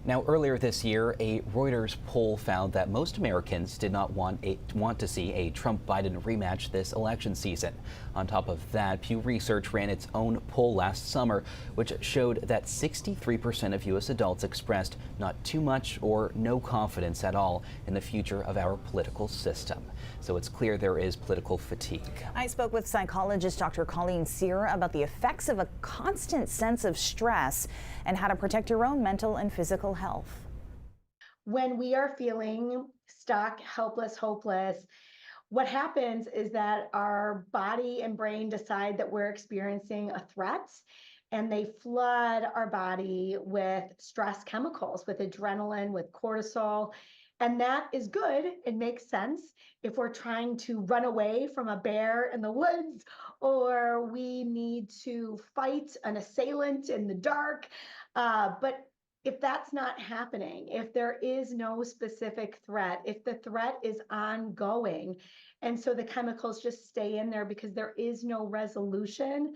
Now, earlier this year, a Reuters poll found that most Americans did not want to see a Trump-Biden rematch this election season. On top of that, Pew Research ran its own poll last summer, which showed that 63% of U.S. adults expressed not too much or no confidence at all in the future of our political system. So it's clear there is political fatigue. I spoke with psychologist Dr. Colleen Sear about the effects of a constant sense of stress and how to protect your own mental and physical health. When we are feeling stuck, helpless, hopeless, what happens is that our body and brain decide that we're experiencing a threat, and they flood our body with stress chemicals, with adrenaline, with cortisol. And that is good. It makes sense if we're trying to run away from a bear in the woods, or we need to fight an assailant in the dark. But if that's not happening, if there is no specific threat, if the threat is ongoing, and so the chemicals just stay in there because there is no resolution,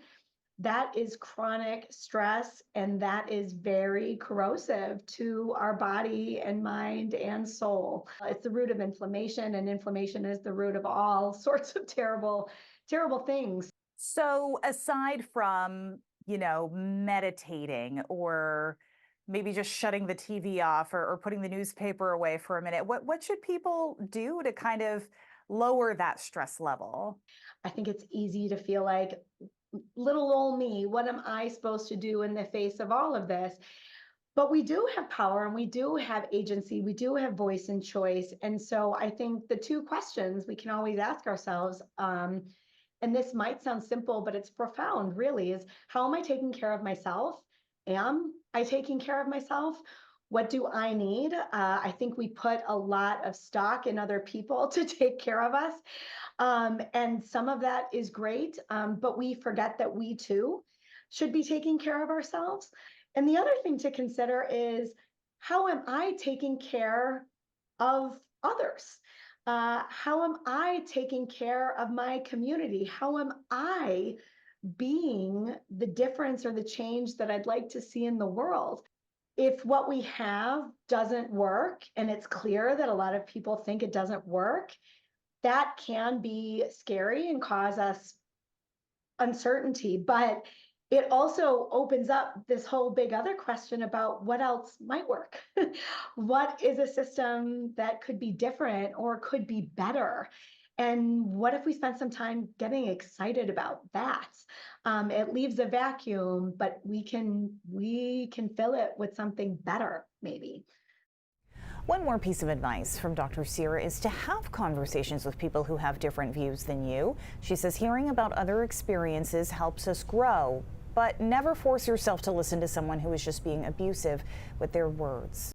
that is chronic stress, and that is very corrosive to our body and mind and soul. It's the root of inflammation, and inflammation is the root of all sorts of terrible, terrible things. So aside from, meditating or maybe just shutting the TV off or putting the newspaper away for a minute, what should people do to kind of lower that stress level? I think it's easy to feel like, little old me, what am I supposed to do in the face of all of this? But we do have power, and we do have agency, we do have voice and choice. And so I think the two questions we can always ask ourselves, and this might sound simple, but it's profound really, is how am I taking care of myself? Am I taking care of myself? What do I need? I think we put a lot of stock in other people to take care of us. And some of that is great, but we forget that we too should be taking care of ourselves. And the other thing to consider is, how am I taking care of others? How am I taking care of my community? How am I being the difference or the change that I'd like to see in the world? If what we have doesn't work, and it's clear that a lot of people think it doesn't work, that can be scary and cause us uncertainty. But it also opens up this whole big other question about what else might work. What is a system that could be different or could be better? And what if we spend some time getting excited about that? It leaves a vacuum, but we can fill it with something better, maybe. One more piece of advice from Dr. Sear is to have conversations with people who have different views than you. She says hearing about other experiences helps us grow, but never force yourself to listen to someone who is just being abusive with their words.